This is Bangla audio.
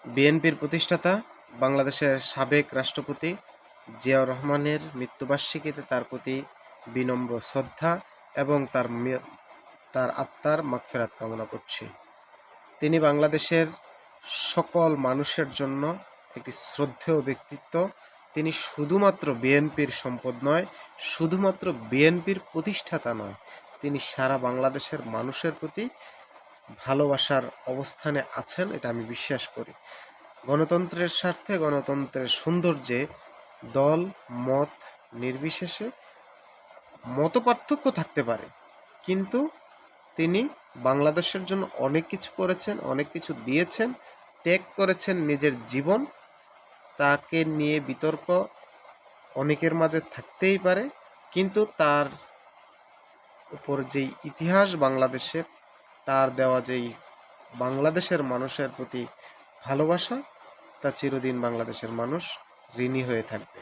বিএনপির প্রতিষ্ঠাতা বাংলাদেশের সাবেক রাষ্ট্রপতি জিয়াউর রহমানের মৃত্যুবার্ষিকীতে তার প্রতি বিনম্র শ্রদ্ধা এবং তার আত্মার মাগফিরাত কামনা করছি। তিনি বাংলাদেশের সকল মানুষের জন্য একটি শ্রদ্ধেয় ব্যক্তিত্ব। তিনি শুধুমাত্র বিএনপির সম্পদ নয়, শুধুমাত্র বিএনপির প্রতিষ্ঠাতা নয়, তিনি সারা বাংলাদেশের মানুষের প্রতি ভালোবাসার অবস্থানে আছেন, এটা আমি বিশ্বাস করি। গণতন্ত্রের স্বার্থে, গণতন্ত্রের সৌন্দর্যে দল মত নির্বিশেষে মতপার্থক্য থাকতে পারে, কিন্তু তিনি বাংলাদেশের জন্য অনেক কিছু করেছেন, অনেক কিছু দিয়েছেন, ত্যাগ করেছেন নিজের জীবন। তাকে নিয়ে বিতর্ক অনেকের মাঝে থাকতেই পারে, কিন্তু তার উপর যেই ইতিহাস বাংলাদেশের, তার দেওয়া যেই বাংলাদেশের মানুষের প্রতি ভালোবাসা, তা চিরদিন বাংলাদেশের মানুষ ঋণী হয়ে থাকবে।